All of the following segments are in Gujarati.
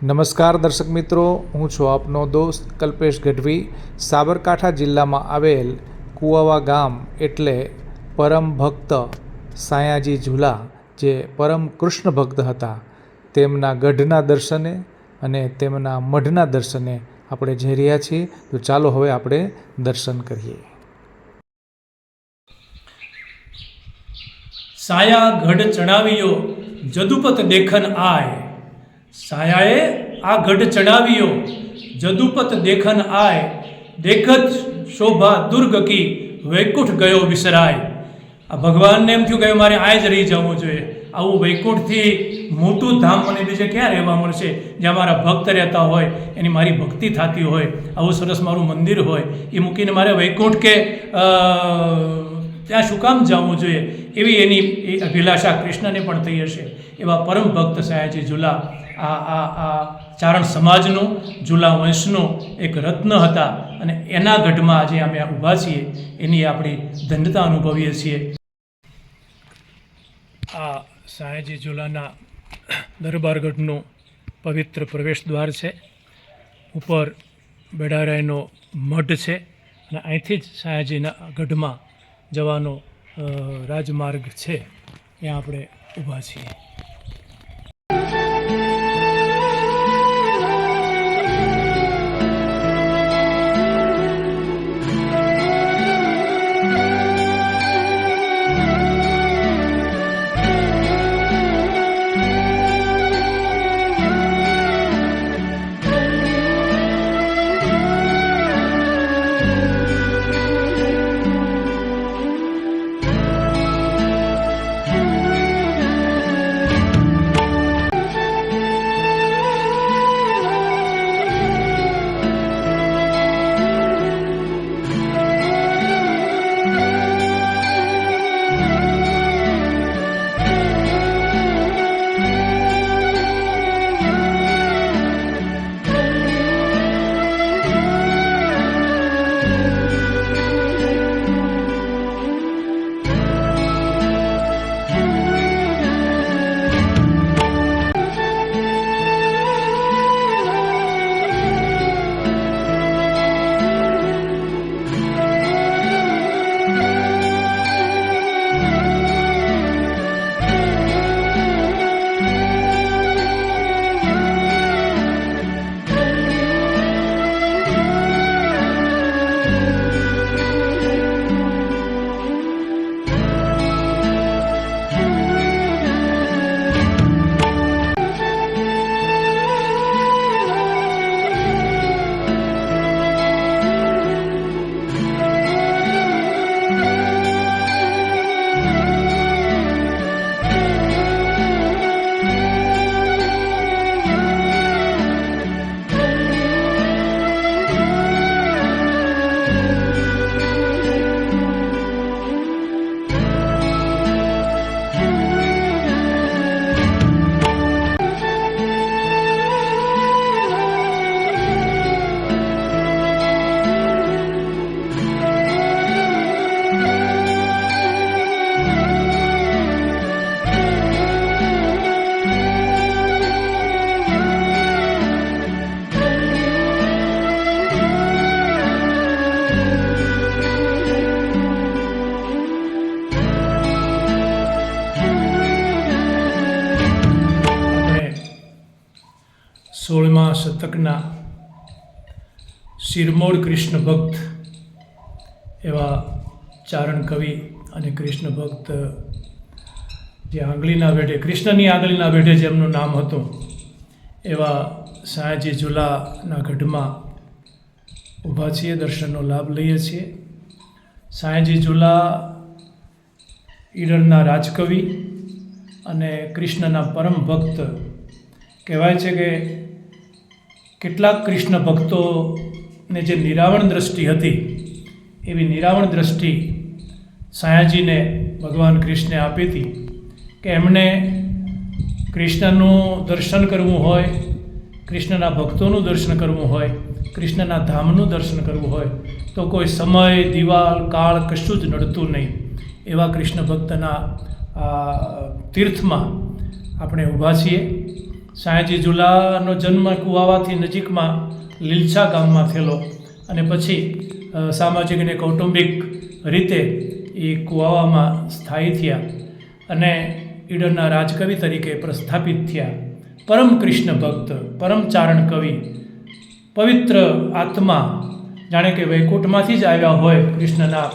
નમસ્કાર દર્શક મિત્રો, હું છું આપનો દોસ્ત કલ્પેશ ગઢવી. સાબરકાંઠા જિલ્લામાં આવેલ કુવાવા ગામ એટલે પરમ ભક્ત સાયાજી ઝુલા, જે પરમ કૃષ્ણ ભક્ત હતા, તેમના ગઢના દર્શને અને તેમના મઢના દર્શને આપણે જઈ રહ્યા છીએ. તો ચાલો હવે આપણે દર્શન કરીએ. સાયા ગઢ ચણાવ્યો જદુપત દેખન આય. સાયાએ આ ગઢ ચણાવ્યો જદુપત દેખન આય. દેખત શોભા દુર્ગ કી વૈકુંઠ ગયો વિસરાય. આ ભગવાનને એમ થયું કે મારે આ જ રહી જવું જોઈએ. આવું વૈકુંઠથી મોટું ધામ મને બીજે ક્યાં રહેવા મળશે, જ્યાં મારા ભક્ત રહેતા હોય, એની મારી ભક્તિ થતી હોય, આવું સરસ મારું મંદિર હોય, એ મૂકીને મારે વૈકુંઠ કે ત્યાં શું કામ જવું જોઈએ, એવી એની એ અભિલાષા કૃષ્ણને પણ થઈ હશે. એવા પરમ ભક્ત સાયાજી ઝુલા આ ચારણ સમાજનું, ઝુલા વંશનું એક રત્ન હતા અને એના ગઢમાં આજે અમે ઊભા છીએ. એની આપણી ધન્યતા અનુભવીએ છીએ. આ સાયાજી ઝુલાના દરબારગઢનું પવિત્ર પ્રવેશ દ્વાર છે. ઉપર બેડારાયનો મઢ છે અને અહીંથી જ સાયાજીના ગઢમાં જવાનો રાજમાર્ગ છે. ત્યાં આપણે ઊભા છીએ. સોળમા શતકના શિરમોર કૃષ્ણ ભક્ત એવા ચારણ કવિ અને કૃષ્ણ ભક્ત, જે આંગળીના વેઢે, કૃષ્ણની આંગળીના વેઢે જેમનું નામ હતું, એવા સાયાજી ઝુલાના ગઢમાં ઊભા છીએ. દર્શનનો લાભ લઈએ છીએ. સાયાજી ઝુલા ઈડરના રાજકવિ અને કૃષ્ણના પરમ ભક્ત કહેવાય છે. કે કેટલાક કૃષ્ણ ભક્તોને જે નિરાવણ દ્રષ્ટિ હતી, એવી નિરાવણ દ્રષ્ટિ સાયાજીને ભગવાન કૃષ્ણે આપી હતી કે એમણે કૃષ્ણનું દર્શન કરવું હોય, કૃષ્ણના ભક્તોનું દર્શન કરવું હોય, કૃષ્ણના ધામનું દર્શન કરવું હોય તો કોઈ સમય, દિવાલ, કાળ કશું જ નડતું નહીં. એવા કૃષ્ણ ભક્તના તીર્થમાં આપણે ઊભા છીએ. સાયાજી ઝુલાનો જન્મ કુવાવાથી નજીકમાં લીલછા ગામમાં થયેલો અને પછી સામાજિક અને કૌટુંબિક રીતે એ કુવાવામાં સ્થાયી થયા અને ઈડરના રાજકવિ તરીકે પ્રસ્થાપિત થયા. પરમ કૃષ્ણ ભક્ત, પરમ ચારણ કવિ, પવિત્ર આત્મા, જાણે કે વૈકુંઠમાંથી જ આવ્યા હોય કૃષ્ણના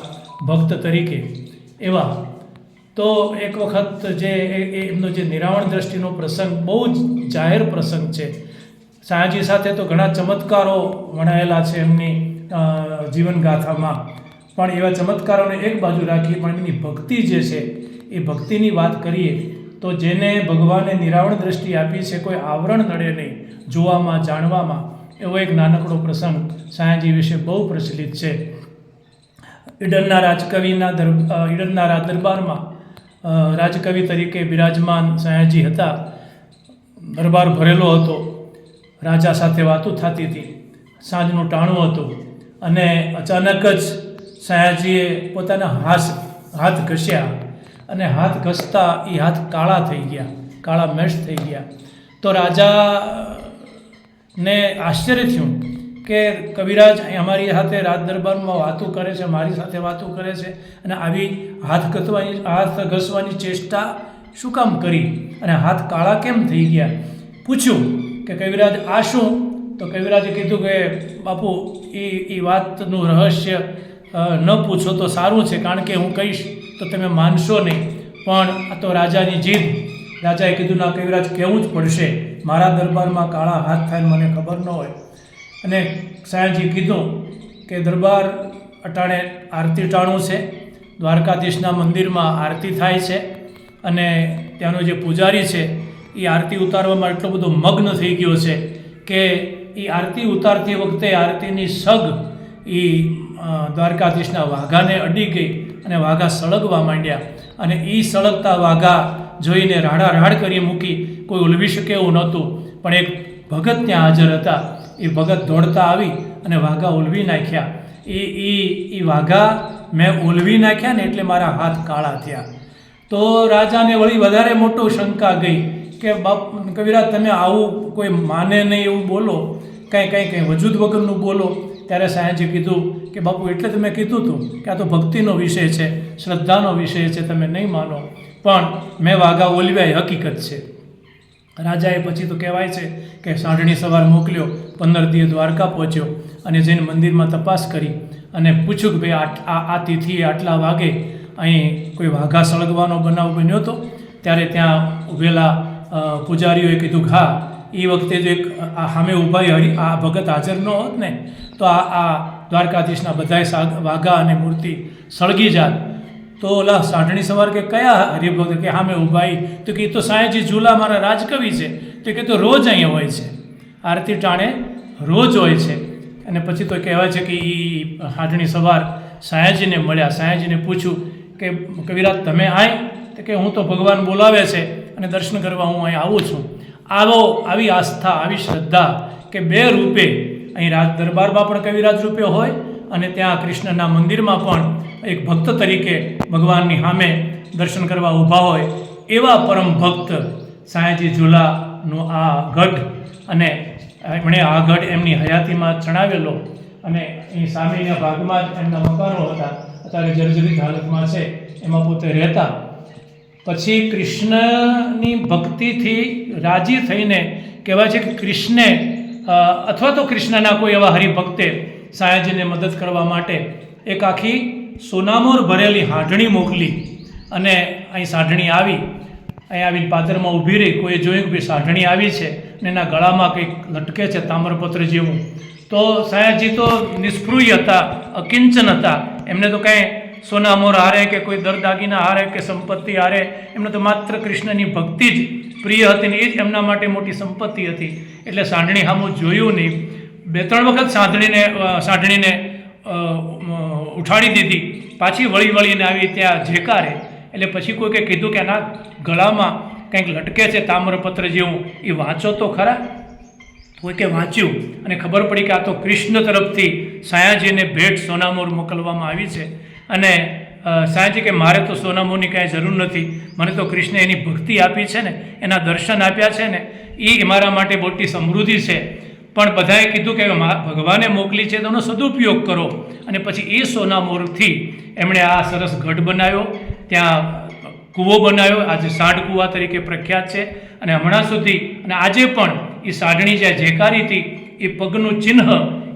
ભક્ત તરીકે એવા. તો એક વખત જે એમનો જે નિરાવણ દ્રષ્ટિનો પ્રસંગ બહુ જ જાહેર પ્રસંગ છે. સાયાજી સાથે તો ઘણા ચમત્કારો વણાયેલા છે એમની જીવનગાથામાં, પણ એવા ચમત્કારોને એક બાજુ રાખી પણ એમની ભક્તિ જે છે એ ભક્તિની વાત કરીએ તો જેને ભગવાને નિરાવણ દ્રષ્ટિ આપી છે, કોઈ આવરણ નડે નહીં જોવામાં જાણવામાં, એવો એક નાનકડો પ્રસંગ સાયાજી વિશે બહુ પ્રચલિત છે. ઈડરના ઈડરના દરબારમાં રાજકવિ તરીકે બિરાજમાન સાયાજી હતા. દરબાર ભરેલો હતો, રાજા સાથે વાતો થતી હતી, સાંજનું ટાણું હતું અને અચાનક જ સાયાજીએ પોતાના હાથ ઘસ્યા અને હાથ ઘસતા એ હાથ કાળા થઈ ગયા, કાળા મેશ થઈ ગયા. તો રાજાને આશ્ચર્ય થયું કે કવિરાજ અમારી સાથે રાજ દરબારમાં વાતો કરે છે, મારી સાથે વાતો કરે છે અને આવી હાથ ઘસવાની ચેષ્ટા શું કામ કરી અને હાથ કાળા કેમ થઈ ગયા? પૂછ્યું કે કવિરાજ આ શું? તો કવિરાજે કીધું કે બાપુ એ વાતનું રહસ્ય ન પૂછો તો સારું છે, કારણ કે હું કહીશ તો તમે માનશો નહીં, પણ આ તો રાજાની જીદ. રાજાએ કીધું ના કવિરાજ કહેવું જ પડશે, મારા દરબારમાં કાળા હાથ થાય મને ખબર ન હોય. અને સાયાજી કીધું કે દરબાર અટાણે આરતી ટાણું છે, દ્વારકાધીશના મંદિરમાં આરતી થાય છે અને ત્યાંનો જે પૂજારી છે એ આરતી ઉતારવામાં એટલો બધો મગ્ન થઈ ગયો છે કે એ આરતી ઉતારતી વખતે આરતીની સગ એ દ્વારકાધીશના વાઘાને અડી ગઈ અને વાઘા સળગવા માંડ્યા અને એ સળગતા વાઘા જોઈને રાડારાડ કરી મૂકી. કોઈ ઉલવી શકે એવું નહોતું, પણ એક ભગત ત્યાં હાજર હતા. એ ભગત દોડતા આવી અને વાઘા ઉલવી નાખ્યા. એ વાઘા મેં ઉલવી નાખ્યા ને એટલે મારા હાથ કાળા થયા. તો રાજાને વળી વધારે મોટું શંકા ગઈ કે બાપ કવિરાજ તમે આવું કોઈ માને નહીં એવું બોલો, કંઈ વજૂદ વગરનું બોલો. ત્યારે સાયાજી કીધું કે બાપુ એટલે તમે કીધું હતું કે આ તો ભક્તિનો વિષય છે, શ્રદ્ધાનો વિષય છે, તમે નહીં માનો, પણ મેં વાઘા ઓલવ્યા હકીકત છે. રાજાએ પછી તો કહેવાય છે કે સાંઢણી સવાર મોકલ્યો, 15 દિવસ દ્વારકા પહોંચ્યો અને જઈને મંદિરમાં તપાસ કરી અને પૂછ્યું કે ભાઈ આ તિથિએ આટલા વાગે અહીં કોઈ વાઘા સળગવાનો બનાવ બન્યો હતો? ત્યારે ત્યાં ઊભેલા પૂજારીઓએ કીધું હા, એ વખતે જો એક સામે ઊભા આ ભગત હાજર ન હોત ને તો આ દ્વારકાધીશના બધાય વાઘા અને મૂર્તિ સળગી જાત. તો ઓલા સાંઢણી સવાર કે કયા હરિભક્ત કે સામે ઊભા? તો કે એ તો સાયાજી ઝુલા મારા રાજકવિ છે. તો કે તો રોજ અહીંયા હોય છે, આરતી ટાણે રોજ હોય છે. અને પછી તો કહેવાય છે કે એ સાંઢણી સવાર સાયાજીને મળ્યા. સાયાજીને પૂછ્યું કે કવિરાજ તમે આય? તો કે હું તો ભગવાન બોલાવે છે અને દર્શન કરવા હું અહીં આવું છું. આવી આસ્થા, આવી શ્રદ્ધા કે બે રૂપે અહીં રાજ દરબારમાં પણ કવિરાજ રૂપે હોય અને ત્યાં કૃષ્ણના મંદિરમાં પણ એક ભક્ત તરીકે ભગવાનની સામે દર્શન કરવા ઊભા હોય એવા પરમ ભક્ત સાયાજી ઝુલાનો આ ગઢ. અને એમણે આ ગઢ એમની હયાતીમાં ચણાવેલો અને એ સામેના ભાગમાં જ એમના મકાનો હતા, અત્યારે જર્જરિત હાલતમાં છે, એમાં પોતે રહેતા. પછી કૃષ્ણની ભક્તિથી રાજી થઈને કહેવાય છે કે કૃષ્ણે અથવા તો કૃષ્ણના કોઈ એવા હરિભક્તે સાયાજીને મદદ કરવા માટે એક આખી સોનામોર ભરેલી હાંડણી મોકલી અને અહીં સાંઢણી આવી. અહીં આવીને પાદરમાં ઊભી રહી. કોઈએ જોયું કે ભાઈ સાંઢણી આવી છે અને એના ગળામાં કંઈક લટકે છે તામ્રપત્ર જેવું. તો સાયાજી તો નિષ્પૃય હતા, અકિંચન હતા. એમને તો કાંઈ સોનામોર હારે કે કોઈ દરદાગીના હારે કે સંપત્તિ હારે, એમને તો માત્ર કૃષ્ણની ભક્તિ જ પ્રિય હતી ને એ જ એમના માટે મોટી સંપત્તિ હતી. એટલે સાંઢણી સામું જોયું નહીં. 2-3 વખત સાંઢણીને ઉઠાડી દીધી, પાછી વળીને આવી ત્યાં ઝેકારે. એટલે પછી કોઈકે કીધું કે ના ગળામાં કંઈક લટકે છે તામ્રપત્ર જેવું, એ વાંચો તો ખરા. કોઈકે વાંચ્યું અને ખબર પડી કે આ તો કૃષ્ણ તરફથી સાયાજીને ભેટ સોનામોર મોકલવામાં આવી છે અને સાંજે કે મારે તો સોનામોની કાંઈ જરૂર નથી, મને તો કૃષ્ણે એની ભક્તિ આપી છે ને, એના દર્શન આપ્યા છે ને, એ મારા માટે મોટી સમૃદ્ધિ છે. પણ બધાએ કીધું કે ભગવાને મોકલી છે તો એનો સદુપયોગ કરો. અને પછી એ સોનામોરથી એમણે આ સરસ ગઢ બનાવ્યો, ત્યાં કૂવો બનાવ્યો, આજે સાઢ કૂવા તરીકે પ્રખ્યાત છે. અને હમણાં સુધી અને આજે પણ એ સાઢણી જ્યાં જેકારી હતી એ પગનું ચિહ્ન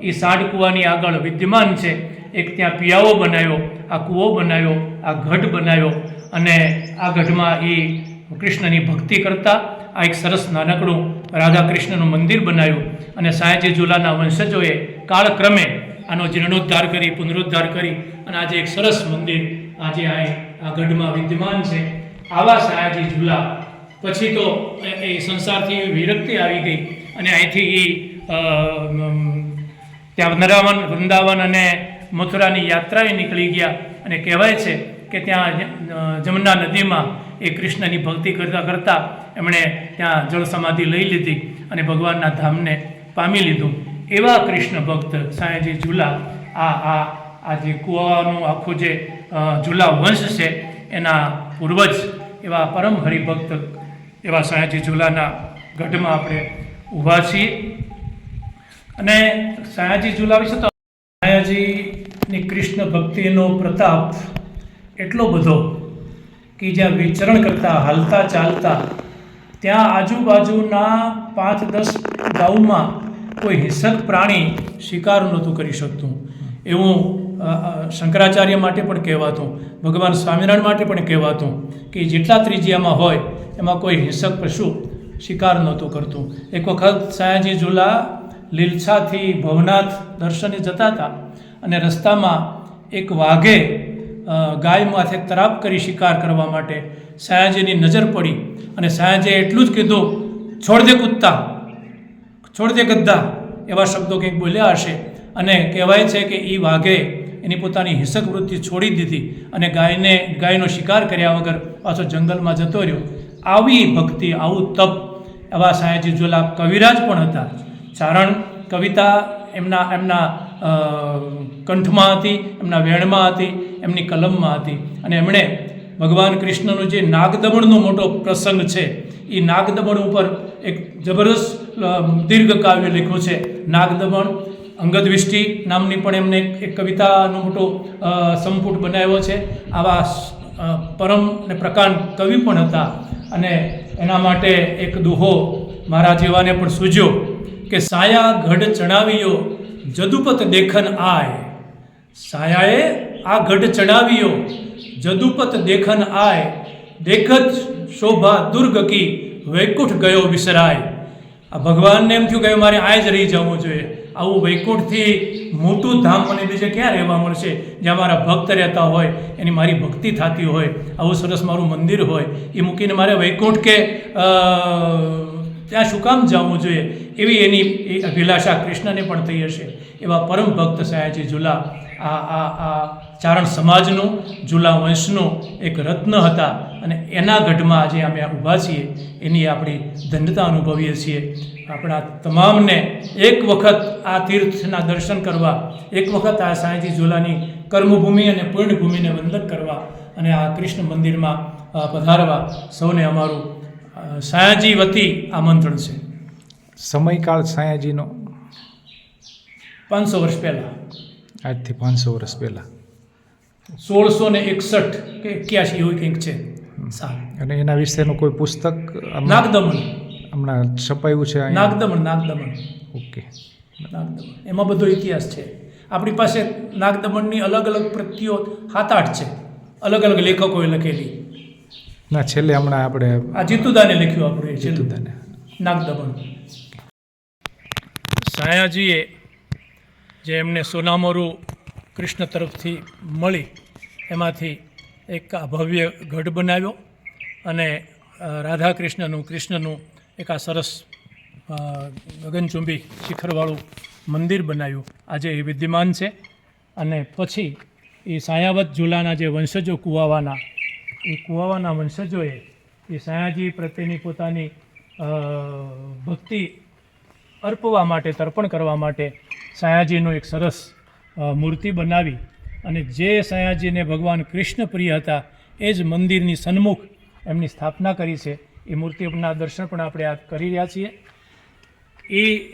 એ સાઢ કૂવાની આગળ વિદ્યમાન છે. એક ત્યાં પિયાવો બનાવ્યો, આ કૂવો બનાવ્યો, આ ગઢ બનાવ્યો, અને આ ગઢમાં એ કૃષ્ણની ભક્તિ કરતા આ એક સરસ નાનકડું રાધા કૃષ્ણનું મંદિર બનાવ્યું. અને સાયાજી ઝુલાના વંશજોએ કાળક્રમે આનો જીર્ણોદ્ધાર કરી, પુનરુદ્ધાર કરી અને આજે એક સરસ મંદિર આજે આ ગઢમાં વિદ્યમાન છે. આવા સાયાજી ઝુલા પછી તો એ સંસારથી એવી વિરક્તિ આવી ગઈ અને અહીંથી ત્યાં વૃંદાવન અને મથુરાની યાત્રાએ નીકળી ગયા. અને કહેવાય છે કે ત્યાં જમુના નદીમાં એ કૃષ્ણની ભક્તિ કરતાં કરતાં એમણે ત્યાં જળ સમાધિ લઈ લીધી અને ભગવાનના ધામને પામી લીધું. એવા કૃષ્ણ ભક્ત સાયાજી ઝુલા આ જે કુવાનું આખું જે ઝુલા વંશ છે એના પૂર્વજ એવા પરમ હરિભક્ત એવા સાયાજી ઝુલાના ગઢમાં આપણે ઊભા છીએ. અને સાયાજી ઝુલા વિશે તો સાયાજીની કૃષ્ણ ભક્તિનો પ્રતાપ એટલો બધો કે જ્યાં વિચરણ કરતા, હાલતા ચાલતા ત્યાં આજુબાજુના 5-10 ગામમાં કોઈ હિંસક પ્રાણી શિકાર નહોતું કરી શકતું. એવું શંકરાચાર્ય માટે પણ કહેવાતું, ભગવાન સ્વામિનારાયણ માટે પણ કહેવાતું કે જેટલા ત્રિજ્યામાં હોય એમાં કોઈ હિંસક પશુ શિકાર નહોતું કરતું. એક વખત સાયાજી ઝુલા લીલછાથી ભવનાથ દર્શને જતા હતા અને રસ્તામાં એક વાઘે ગાય માથે તરાપ કરી શિકાર કરવા માટે સાયાજીની નજર પડી અને સાયાજીએ એટલું જ કીધું, છોડ દે કુત્તા, છોડ દે ગદ્દા, એવા શબ્દો કંઈક બોલ્યા હશે. અને કહેવાય છે કે એ વાઘે એની પોતાની હિંસક વૃત્તિ છોડી દીધી અને ગાયનો શિકાર કર્યા વગર પાછો જંગલમાં જતો રહ્યો. આવી ભક્તિ, આવું તપ એવા સાયાજી ઝુલા કવિરાજ પણ હતા. ચારણ કવિતા એમના કંઠમાં હતી, એમના વેણમાં હતી, એમની કલમમાં હતી. અને એમણે ભગવાન કૃષ્ણનું જે નાગદમનનો મોટો પ્રસંગ છે એ નાગદમન ઉપર એક જબરદસ્ત દીર્ઘ કાવ્ય લખ્યું છે. નાગદમન અંગદવિષ્ટિ નામની પણ એમને એક કવિતાનો મોટો સંપુટ બનાવ્યો છે. આવા પરમ અને પ્રકાંડ કવિ પણ હતા. અને એના માટે એક દુહો મારા જેવાને પણ સૂઝ્યો કે સાયા ગઢ ચણાવ્યો જદુપત દેખન આય. સાયાએ આ ગઢ ચણાવ્યો જદુપત દેખન આય, દેખત શોભા દુર્ગ કી વૈકુંઠ ગયો વિસરાય. આ ભગવાનને એમ થયું કે મારે આ જ રહી જવું જોઈએ. આવું વૈકુંઠથી મોટું ધામ મને બીજે ક્યાં રહેવા મળશે, જ્યાં મારા ભક્ત રહેતા હોય, એની મારી ભક્તિ થતી હોય, આવું સરસ મારું મંદિર હોય, એ મૂકીને મારે વૈકુંઠ કે ત્યાં શું કામ જવું જોઈએ, એવી એની અભિલાષા કૃષ્ણને પણ થઈ હશે. એવા પરમ ભક્ત સાયાજી ઝુલા આ ચારણ સમાજનું, ઝુલા વંશનું એક રત્ન હતા. અને એના ગઢમાં આજે અમે ઊભા છીએ, એની આપણી ધન્યતા અનુભવીએ છીએ. આપણા તમામને એક વખત આ તીર્થના દર્શન કરવા, એક વખત આ સાયાજી ઝુલાની કર્મભૂમિ અને પુણ્યભૂમિને વંદન કરવા અને આ કૃષ્ણ મંદિરમાં પધારવા સૌને અમારું સાયાજી વતી આમંત્રણ છે. સમયકાળ સાયાજીનો 500 વર્ષ પહેલાં, આજથી 500 વર્ષ પહેલાં 1661 કે 81 એવું કંઈક છે સાલ. અને એના વિશેનું કોઈ પુસ્તક નાગદમન હમણાં છપાયું છે અહીંયા? નાગદમન ઓકે. નાગદમન એમાં બધો ઇતિહાસ છે. આપણી પાસે નાગદમનની અલગ અલગ પ્રતિઓ 7-8 છે, અલગ અલગ લેખકોએ લખેલી. ના, છેલ્લે હમણાં આપણે આ જીતુદાને લખ્યું આપણે જીતુદાને નાગદમન. સાયાજીએ જે એમને સોનામોરું કૃષ્ણ તરફથી મળી એમાંથી એક આ ભવ્ય ગઢ બનાવ્યો અને રાધા કૃષ્ણનું એક આ સરસ ગગનચુંબી શિખરવાળું મંદિર બનાવ્યું. આજે એ વિદ્યમાન છે. અને પછી એ સાયાવત ઝુલાના જે વંશજો કુવાવાના વંશજોએ એ સાયાજી પ્રત્યેની પોતાની ભક્તિ અર્પવા માટે, તર્પણ કરવા માટે સાયાજીનું એક સરસ મૂર્તિ બનાવી અને જે સયાજીને ભગવાન કૃષ્ણ પ્રિય હતા એ જ મંદિરની સન્મુખ એમની સ્થાપના કરી છે. એ મૂર્તિના દર્શન પણ આપણે આ કરી રહ્યા છીએ.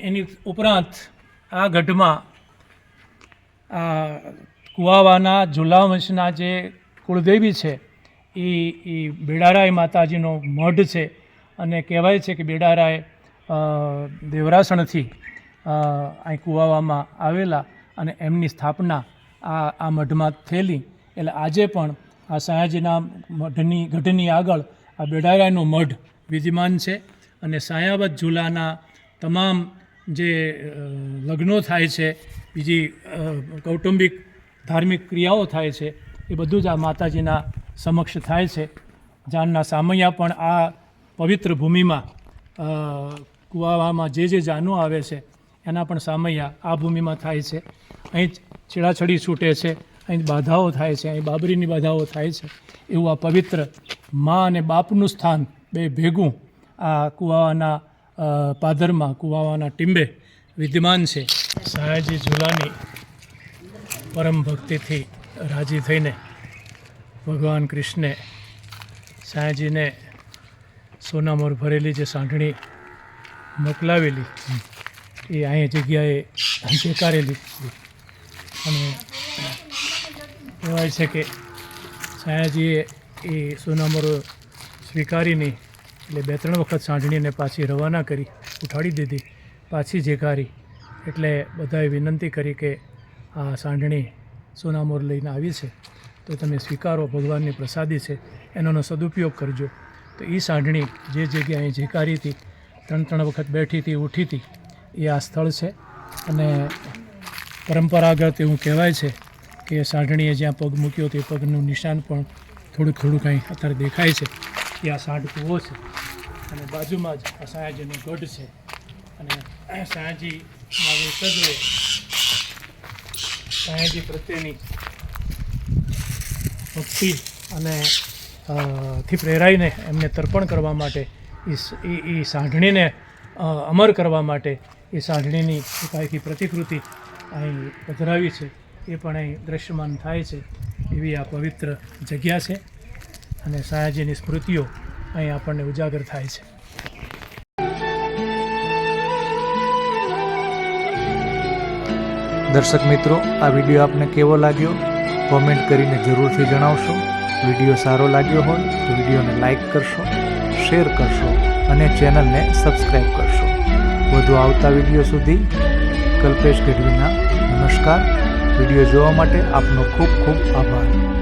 એની ઉપરાંત આ ગઢમાં આ કુવાવાના ઝુલાવંશના જે કુળદેવી છે એ બેડારાય માતાજીનો મઢ છે. અને કહેવાય છે કે બેડારાય દેવરાસણથી અહીં કુવાવામાં આવેલા અને એમની સ્થાપના આ મઢમાં થયેલી. એટલે આજે પણ આ સયાજીના ગઢની આગળ આ બેડારાયનો મઢ વિદ્યમાન છે. અને સાયાવત ઝુલાના તમામ જે લગ્નો થાય છે, બીજી કૌટુંબિક ધાર્મિક ક્રિયાઓ થાય છે, એ બધું જ આ માતાજીના સમક્ષ થાય છે. જાનના સામૈયા પણ આ પવિત્ર ભૂમિમાં કુવામાં જે જાનો આવે છે એના પણ સામૈયા આ ભૂમિમાં થાય છે. અહીં છેડાછડી છૂટે છે, અહીં બાધાઓ થાય છે, અહીં બાબરીની બાધાઓ થાય છે. એવું આ પવિત્ર મા અને બાપનું સ્થાન બે ભેગું આ કુવાવાના પાદરમાં, કુવાવાના ટીંબે વિદ્યમાન છે. સયાજી ઝુલાની પરમ ભક્તિથી રાજી થઈને ભગવાન કૃષ્ણે સયાજીને સોનામોર ભરેલી જે સાંઢણી મોકલાવેલી એ અહીં જગ્યાએ સ્વીકારેલી. અને કહેવાય છે કે સયાજીએ એ સોનામોર સ્વીકારીને એટલે 2-3 વખત સાંઢણીને પાછી રવાના કરી, ઉઠાડી દીધી, પાછી જેકારી. એટલે બધાએ વિનંતી કરી કે આ સાંઢણી સોનામોર લઈને આવી છે તો તમે સ્વીકારો, ભગવાનની પ્રસાદી છે, એનો સદુપયોગ કરજો. તો એ સાંઢણી જે જગ્યાએ જેકારી હતી, 3 વખત બેઠી હતી, ઉઠી હતી, એ આ સ્થળ છે. અને પરંપરાગત એવું કહેવાય છે કે સાંઢણીએ જ્યાં પગ મૂક્યો તે પગનું નિશાન પણ થોડુંક કંઈ અત્યારે દેખાય છે. એ આ સાંઢ કૂવો છે. અને બાજુમાં જ આ સયાજીનો ગઢ છે. અને સયાજીના વંશજોએ સયાજી પ્રત્યેની ભક્તિ અને થી પ્રેરાઈને એમને તર્પણ કરવા માટે એ સાંઢણીને અમર કરવા માટે એ સાંઢણીની એકાએકી પ્રતિકૃતિ અહીં પધરાવી છે. એ પણ અહીં દ્રશ્યમાન થાય છે. એવી આ પવિત્ર જગ્યા છે. અને સયાજીની સ્મૃતિઓ અહીં આપણને ઉજાગર થાય છે. દર્શક મિત્રો, આ વિડીયો આપને કેવો લાગ્યો કોમેન્ટ કરીને જરૂરથી જણાવશો. વિડીયો સારો લાગ્યો હોય તો વિડીયોને લાઈક કરશો, શેર કરશો અને ચેનલને સબસ્ક્રાઈબ કરશો. વધુ આવતા વિડીયો સુધી કલ્પેશ ગઢવીના નમસ્કાર. વિડીયો જોવા માટે આપનો ખૂબ ખૂબ આભાર.